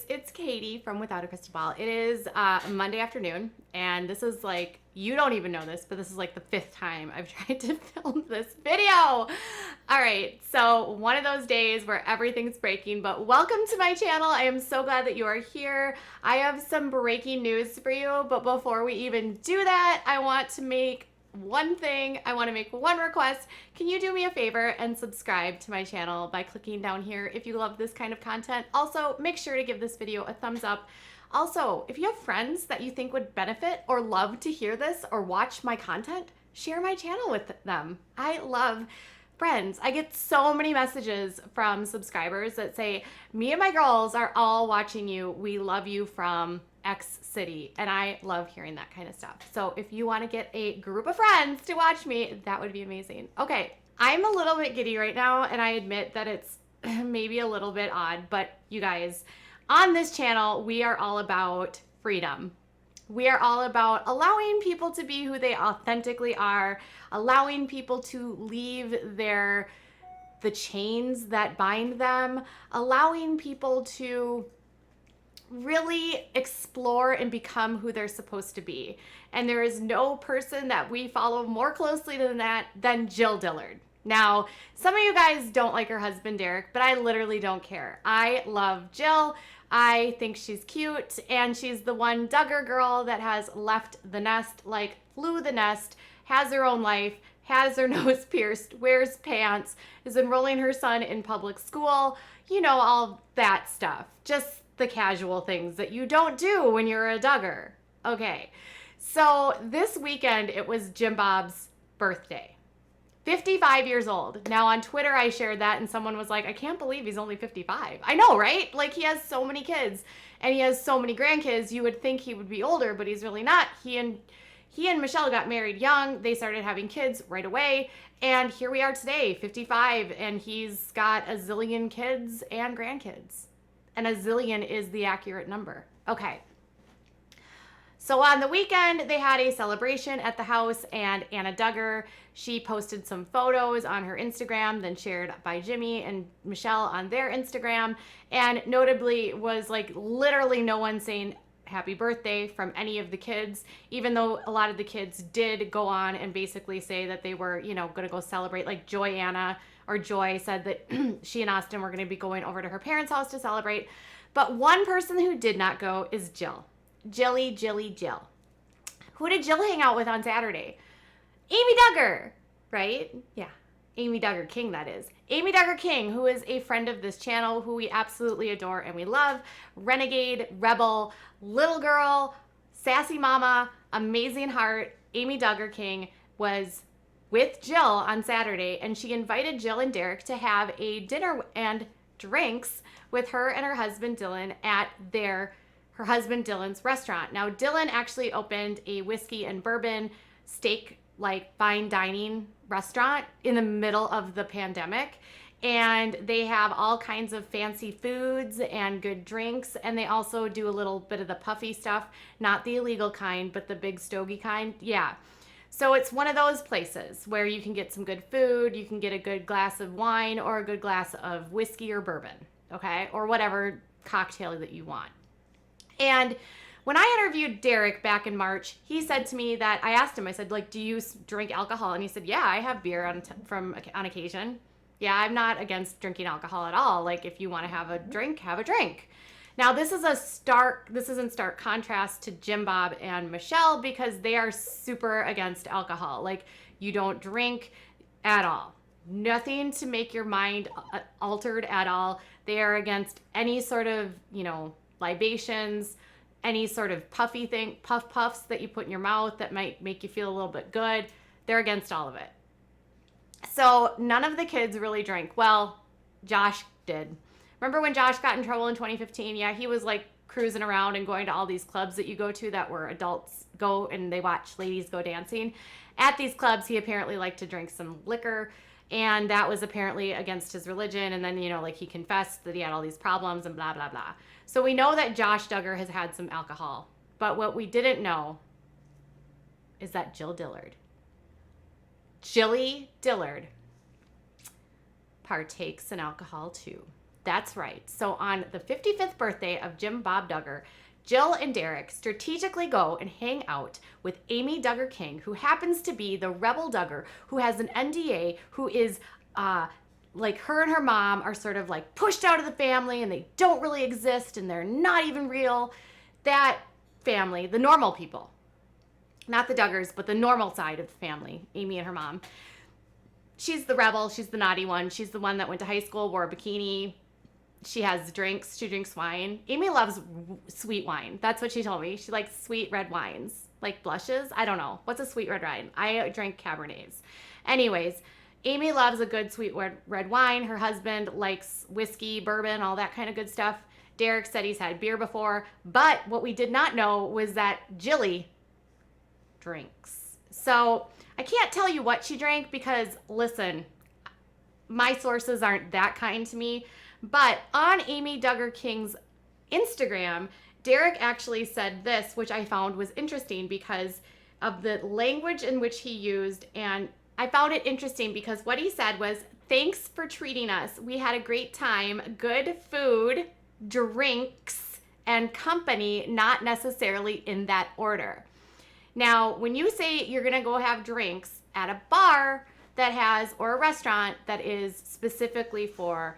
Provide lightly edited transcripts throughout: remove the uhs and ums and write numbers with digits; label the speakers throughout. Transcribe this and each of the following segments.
Speaker 1: it's Katie from Without a Crystal Ball. It is Monday afternoon, and this is like, you don't even know this, but this is like the 5th time I've tried to film this video. All right, so one of those days where everything's breaking, but welcome to my channel. I am so glad that you are here. I have some breaking news for you, but before we even do that, I want to make one request. Can you do me a favor and subscribe to my channel by clicking down here if you love this kind of content? Also, make sure to give this video a thumbs up. Also, if you have friends that you think would benefit or love to hear this or watch my content, share my channel with them. I love friends. I get so many messages from subscribers that say, me and my girls are all watching you. We love you from X city. And I love hearing that kind of stuff. So if you want to get a group of friends to watch me, that would be amazing. Okay, I'm a little bit giddy right now, and I admit that it's maybe a little bit odd, but you guys, on this channel, we are all about freedom. We are all about allowing people to be who they authentically are, allowing people to leave the chains that bind them, allowing people to really explore and become who they're supposed to be. And there is no person that we follow more closely than Jill Dillard. Now, some of you guys don't like her husband, Derek, but I literally don't care. I love Jill. I think she's cute, and she's the one Duggar girl that has left the nest, like flew the nest, has her own life, has her nose pierced, wears pants, is enrolling her son in public school, you know, all that stuff. Just the casual things that you don't do when you're a Duggar. Okay, so this weekend it was Jim Bob's birthday. 55 years old. Now on Twitter I shared that and someone was like, I can't believe he's only 55. I know, right? Like, he has so many kids and he has so many grandkids. You would think he would be older, but he's really not. He and Michelle got married young. They started having kids right away. And here we are today, 55, and he's got a zillion kids and grandkids. And a zillion is the accurate number. Okay. So on the weekend, they had a celebration at the house, and Anna Duggar, she posted some photos on her Instagram, then shared by Jimmy and Michelle on their Instagram, and notably was like literally no one saying happy birthday from any of the kids, even though a lot of the kids did go on and basically say that they were, you know, going to go celebrate. Like Joy said that she and Austin were going to be going over to her parents' house to celebrate. But one person who did not go is Jill. Jill. Who did Jill hang out with on Saturday? Amy Duggar, right? Yeah, Amy Duggar King, that is. Amy Duggar King, who is a friend of this channel, who we absolutely adore and we love. Renegade, rebel, little girl, sassy mama, amazing heart. Amy Duggar King was with Jill on Saturday, and she invited Jill and Derek to have a dinner and drinks with her and her husband Dylan at her husband Dylan's restaurant. Now, Dylan actually opened a whiskey and bourbon steak, like fine dining restaurant in the middle of the pandemic. And they have all kinds of fancy foods and good drinks. And they also do a little bit of the puffy stuff, not the illegal kind, but the big stogie kind. Yeah. So it's one of those places where you can get some good food, you can get a good glass of wine or a good glass of whiskey or bourbon, okay? Or whatever cocktail that you want. And when I interviewed Derek back in March, he said to me that, I asked him, I said, like, do you drink alcohol? And he said, yeah, I have beer on occasion. Yeah, I'm not against drinking alcohol at all. Like, if you want to have a drink, have a drink. Now, this is in stark contrast to Jim Bob and Michelle, because they are super against alcohol. Like, you don't drink at all. Nothing to make your mind altered at all. They are against any sort of, you know, libations, any sort of puffy thing, puffs that you put in your mouth that might make you feel a little bit good. They're against all of it. So none of the kids really drank. Well, Josh did. Remember when Josh got in trouble in 2015? Yeah, he was like cruising around and going to all these clubs that you go to that where adults go and they watch ladies go dancing. At these clubs, he apparently liked to drink some liquor, and that was apparently against his religion. And then, you know, like, he confessed that he had all these problems and blah, blah, blah. So we know that Josh Duggar has had some alcohol. But what we didn't know is that Jilly Dillard partakes in alcohol too. That's right. So on the 55th birthday of Jim Bob Duggar, Jill and Derek strategically go and hang out with Amy Duggar King, who happens to be the rebel Duggar, who has an NDA, who is like her and her mom are sort of like pushed out of the family and they don't really exist and they're not even real. That family, the normal people, not the Duggars, but the normal side of the family, Amy and her mom. She's the rebel. She's the naughty one. She's the one that went to high school, wore a bikini. She has drinks. She drinks wine. Amy loves sweet wine. That's what she told me. She likes sweet red wines, like blushes. I don't know. What's a sweet red wine? I drink Cabernets. Anyways, Amy loves a good sweet red wine. Her husband likes whiskey, bourbon, all that kind of good stuff. Derek said he's had beer before. But what we did not know was that Jilly drinks. So I can't tell you what she drank because, listen, my sources aren't that kind to me. But on Amy Duggar King's Instagram, Derek actually said this, which I found was interesting because of the language in which he used. And I found it interesting because what he said was, "Thanks for treating us. We had a great time. Good food, drinks, and company, not necessarily in that order." Now, when you say you're going to go have drinks at a bar that has, or a restaurant that is specifically for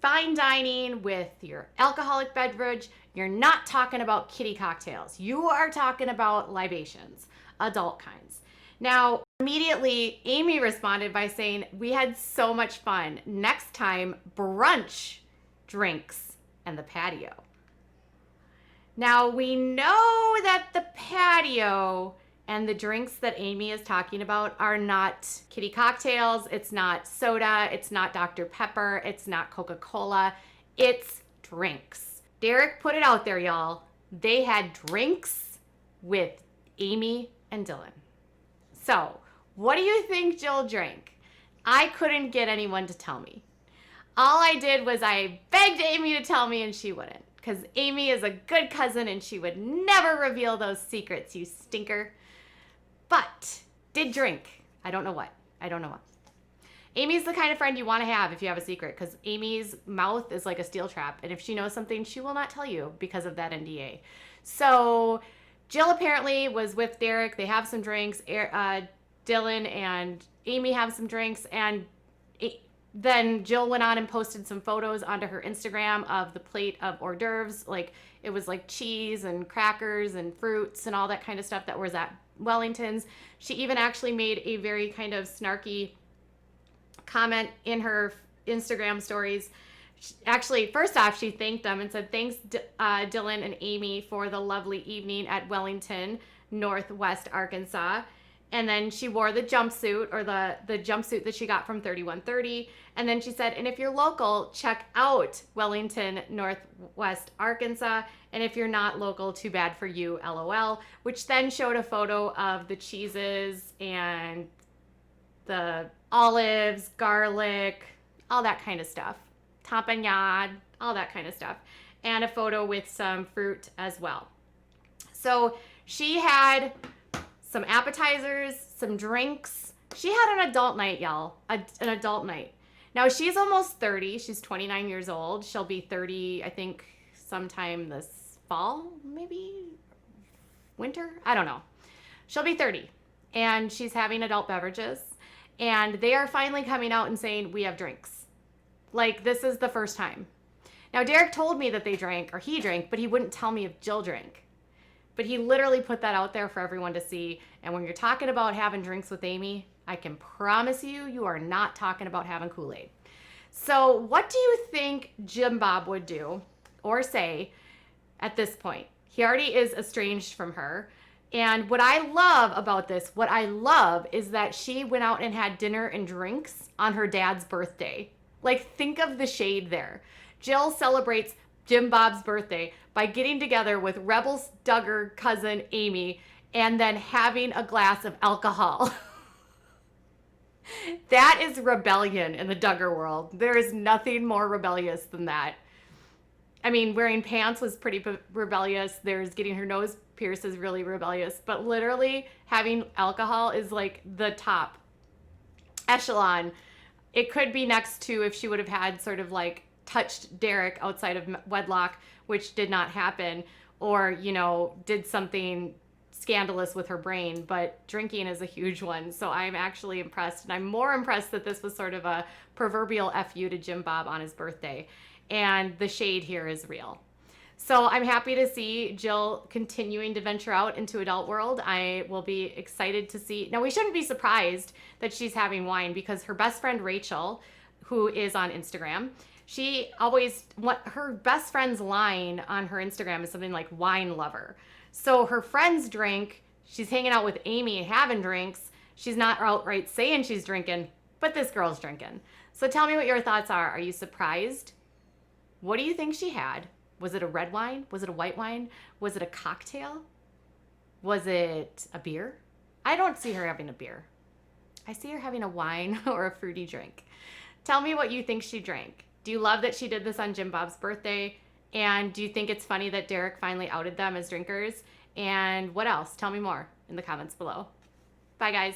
Speaker 1: fine dining with your alcoholic beverage, you're not talking about kiddie cocktails. You are talking about libations, adult kinds. Now, immediately, Amy responded by saying, "We had so much fun. Next time, brunch, drinks, and the patio." Now, we know that the patio and the drinks that Amy is talking about are not kiddie cocktails. It's not soda. It's not Dr. Pepper. It's not Coca-Cola. It's drinks. Derek put it out there, y'all. They had drinks with Amy and Dylan. So, what do you think Jill drank? I couldn't get anyone to tell me. All I did was I begged Amy to tell me and she wouldn't. Because Amy is a good cousin and she would never reveal those secrets, you stinker. But did drink. I don't know what. Amy's the kind of friend you want to have if you have a secret, because Amy's mouth is like a steel trap. And if she knows something, she will not tell you because of that NDA. So Jill apparently was with Derek. They have some drinks. Dylan and Amy have some drinks. And then Jill went on and posted some photos onto her Instagram of the plate of hors d'oeuvres. Like, it was like cheese and crackers and fruits and all that kind of stuff that was at Wellington's. She even actually made a very kind of snarky comment in her Instagram stories. Actually, first off, she thanked them and said, "Thanks, Dylan and Amy, for the lovely evening at Wellington, Northwest Arkansas." And then she wore the jumpsuit, or the jumpsuit that she got from 3130. And then she said, "And if you're local, check out Wellington, Northwest Arkansas. And if you're not local, too bad for you, LOL." Which then showed a photo of the cheeses and the olives, garlic, all that kind of stuff. Tapenade, all that kind of stuff. And a photo with some fruit as well. So she had some appetizers, some drinks. She had an adult night, y'all. An adult night. Now, she's almost 30. She's 29 years old. She'll be 30, I think, sometime this fall, maybe winter. I don't know. She'll be 30. And she's having adult beverages. And they are finally coming out and saying, "We have drinks." Like, this is the first time. Now, Derek told me that they drank, or he drank, but he wouldn't tell me if Jill drank. But he literally put that out there for everyone to see. And when you're talking about having drinks with Amy, I can promise you, you are not talking about having Kool-Aid. So what do you think Jim Bob would do or say at this point? He already is estranged from her. And what I love about this, is that she went out and had dinner and drinks on her dad's birthday. Like, think of the shade there. Jill celebrates Jim Bob's birthday by getting together with Rebel's Duggar cousin Amy and then having a glass of alcohol. That is rebellion in the Duggar world. There is nothing more rebellious than that. I mean, wearing pants was pretty rebellious. There's getting her nose pierced is really rebellious. But literally having alcohol is like the top echelon. It could be next to if she would have had sort of like touched Derek outside of wedlock, which did not happen, or, you know, did something scandalous with her brain, but drinking is a huge one. So I'm actually impressed, and I'm more impressed that this was sort of a proverbial FU to Jim Bob on his birthday. And the shade here is real. So I'm happy to see Jill continuing to venture out into adult world. I will be excited to see. Now, we shouldn't be surprised that she's having wine, because her best friend Rachel, who is on Instagram, she always, her best friend's line on her Instagram is something like wine lover. So her friends drink, she's hanging out with Amy having drinks. She's not outright saying she's drinking, but this girl's drinking. So tell me what your thoughts are. Are you surprised? What do you think she had? Was it a red wine? Was it a white wine? Was it a cocktail? Was it a beer? I don't see her having a beer. I see her having a wine or a fruity drink. Tell me what you think she drank. Do you love that she did this on Jim Bob's birthday? And do you think it's funny that Derek finally outed them as drinkers? And what else? Tell me more in the comments below. Bye, guys.